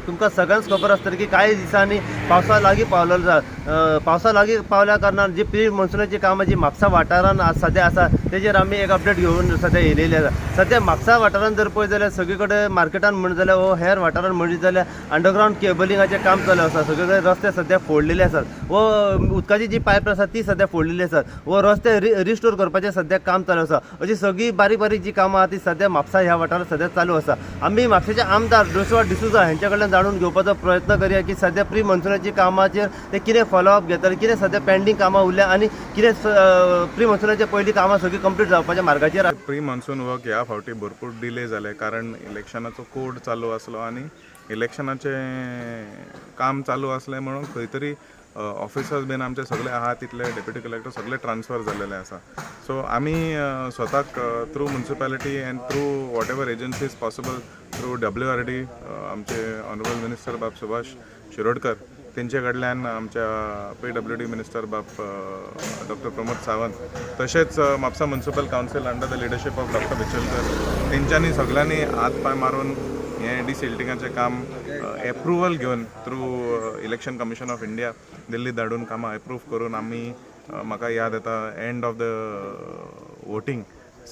तुमकां सगळ्यांक खबर आसतली की काही दिसांनी पावसा लागीं पावलेलो पावसा लागीं पावल्या कारणान जी प्री मॉन्सुनाची कामां जी म्हापसा वाठारान सद्या आसा तेजेर आमी एक अपडेट घेवन सद्या येयलेले आसा. सद्या म्हापसा वाठारान जर पळयत जाल्यार सगळे कडेन मार्केटान म्हणत जाल्यार वो हेर वाठारान म्हणत जाल्यार अंडरग्रावंड केबलिंगाचें काम चालू आसा. सगळे कडेन रस्ते सद्या फोडलेले आसात. वो उदकाची जी पायप आसा ती सद्या फोडलेली आसात. वो रस्ते रिस्टोर करपाचें सद्या काम चालू आसा. अशी सगळी बारीक बारीक जी कामां आहा ती सद्या म्हापसा ह्या वाठारांत सद्या चालू आसा. आमी म्हापशेचे आमदार जोशुआ डिसूजा हांच्या कडल्यान जाणून घेवपाचो प्रयत्न करुया की सद्या प्री मॉन्सुनाची कामाचेर ते कितें फॉलोअप घेतले, कितें सद्या पेंडींग कामां उरल्या आनी कितें प्री मॉन्सुनाच्या पयलीं कामां सगळी कंप्लीट जावपाच्या मार्गाचेर. प्री मॉन्सून वर्क ह्या फावटी भरपूर डिले जाले कारण इलेक्शनाचो कोड चालू आसलो आनी इलेक्शनाचें काम चालू असलें म्हणून खंय तरी ऑफिसर्स बीन आमचे सगळे आहा तितले डेप्युटी कलेक्टर सगळे ट्रान्सफर जाल्लेले आसा. सो आमी स्वताक through municipality and through whatever agencies possible through WRD आमचे ऑनरेबल मिनिस्टर बाब सुभाष शिरोडकर तेंचे कडल्यान आमच्या PWD मिनिस्टर बाब डॉक्टर प्रमोद सावंत तशेंच Mhapsa municipal council under the leadership of doctor Bichalkar तेंच्यांनी सगळ्यांनी हात पाय मारून हें डिसिल्टिंगाचें काम एप्रुवल घेवन through election commission of India Delhi धाडून कामां एप्रूव करून आमी म्हाका याद येता एंड ऑफ द वोटींग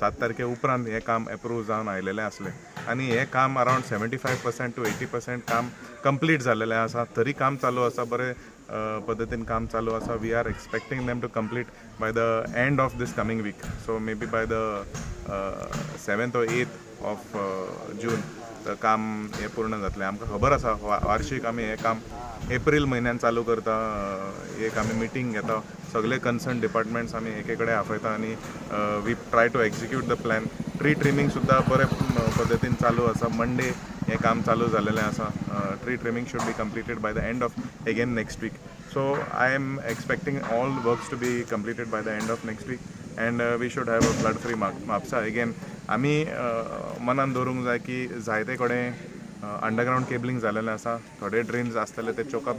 7 तारखे उपरांत हें काम एप्रूव जावन आयलेलें आसलें आनी हें काम अरावंड 75% to 80% काम कंप्लीट जाल्लेलें आसा. तरी काम चालू आसा, बरे पद्दतीन काम चालू आसा. We are expecting them to complete by the end of this coming week. So may be by the 7th or 8th of June काम हे पूर्ण जातलें. आमकां खबर आसा वार्षिक आमी हें काम एप्रील म्हयन्यान चालू करता. एक आमी मिटींग घेता, सगळे कन्सर्न डिपार्टमेंट्स आमी एके कडेन आपयता आनी we try to execute the plan. Tree trimming सुद्दां बरे पद्दतीन चालू आसा. मंडे हें काम चालू जाल्लेलें आसा. Tree trimming should be completed by the end of again next week. So I am expecting all works to be completed by the end of next week and we should have a flood free Mhapsa again. आमी मनान दवरूंक जाय की जायते कडेन underground cabling जाल्लेलें आसा. थोडे drains आसतले ते चोकअप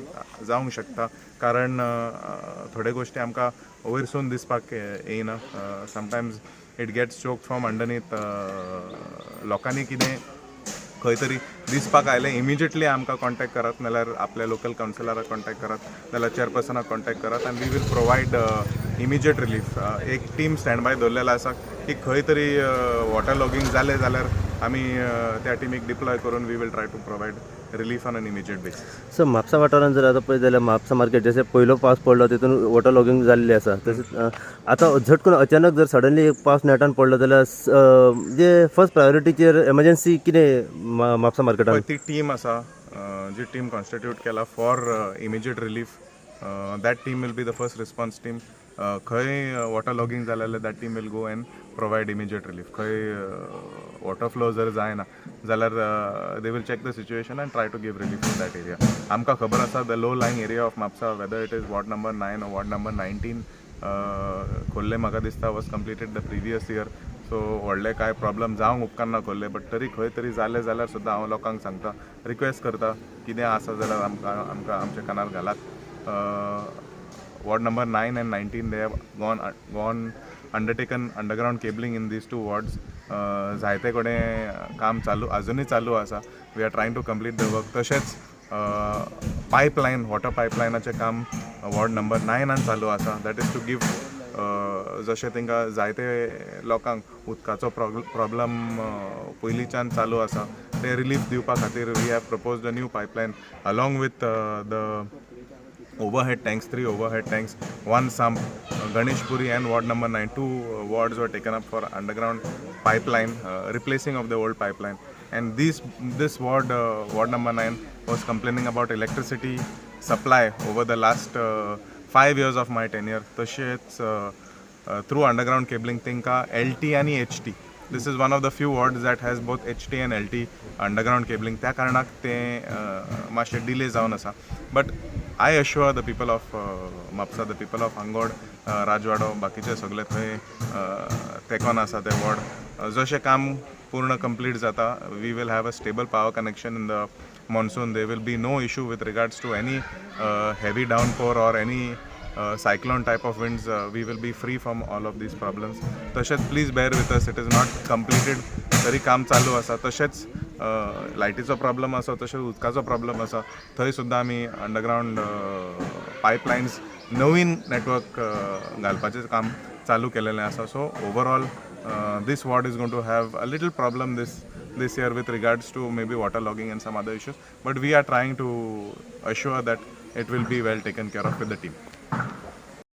जावंक शकता कारण थोडे गोश्टी आमकां वयरसून दिसपाक येयना. Sometimes it gets choke from underneath. लोकांनी कितें खंय तरी दिसपाक आयलें इमिजिएटली आमकां कॉन्टॅक्ट करात, नाल्यार आपल्या लोकल कावन्सिलराक कॉन्टॅक्ट करात, नाल्यार चेअरपर्सनाक कॉन्टॅक्ट करात आनी we will provide immediate relief. एक टीम स्टँड बाय दवरलेलो आसा की खंय तरी वॉटर लॉगिंग जालें जाल्यार आमी त्या टीमीक डिप्लॉय करून we will try to provide relief on an immediate basis. So Mapusa वाठारान जर आतां पळयत जाल्यार म्हापसा मार्केट जशें पयलो पावस पडलो तितून वॉटर लॉगिंग जाल्ली आसा. तशेंच आतां झटकून अचानक जर सडनली पावस नेटान पडलो जाल्यार जे फर्स्ट प्रायोरिटीचेर एमर्जन्सी कितें म्हापसा मार्केटान ती टीम आसा जी टीम कॉन्स्टिट्यूट केला for immediate relief. That team will be the first response team. खंय वॉटर लॉगिंग जालें that team will go and provide immediate relief. खंय वॉटर फ्लो जर जायना जाल्यार they will check the situation and try to give relief in that area. आमकां खबर आसा the low lying area of Mapusa whether it is ward number 9 or ward number 19 Khorlim म्हाका दिसता was completed the previous year. So व्हडले कांय problem जावंक उपकारना Khorlim, but तरी खंय तरी जालें जाल्यार सुद्दां हांव लोकांक सांगता, रिक्वेस्ट करता कितें आसा जाल्यार आमकां आमच्या कानार घालात. Ward number 9 and 19 they have gone undertaken underground cabling in these two wards. जायते कडेन काम चालू अजुनूय चालू आसा. We are trying to complete the work. तशेंच पायपलायन वॉटर पायपलायनाचें काम वॉर्ड नंबर 9 चालू आसा. दॅट इज टू गिव जशें तांकां जायते लोकांक उदकाचो प्रॉब्लम पयलींच्यान चालू आसा ते रिलीफ दिवपा खातीर we have proposed a new pipeline along with the overhead tanks, 3 overhead tanks, 1 sump. Ganeshpuri and ward number 9, 2 wards were taken up for underground pipeline, replacing of the old pipeline. And this ward number 9 was complaining about electricity supply over the last 5 years of my tenure. Tashets through underground cabling tinka LT and HT. This is one of the few wards that has both HT and LT underground cabling. त्या कारणाक ते मातशे delay जावन आसा. But I assure the people of Mapsa, the people of Angod, Rajwado, बाकीचे सगळे थंय तेकोन आसा ते वॉर्ड. जशें काम पूर्ण कंप्लीट जाता we will have a stable power connection in the monsoon. There will be no issue with regards to any heavy downpour or any cyclone type of winds. We will be free from all of these problems. तशेंच please bear with us, it is not completed, तरी काम चालू आसा. तशेंच लायटीचो problem आसा तशेंच उदकाचो प्रॉब्लम आसा थंय सुद्दां आमी अंडरग्रावंड पायपलायन्स नवीन नेटवर्क घालपाचें काम चालू केलेलें आसा. So overall this ward is going to have a little problem this year with regards to maybe water logging and some other issues, but we are trying to assure that it will be well taken care of with the team.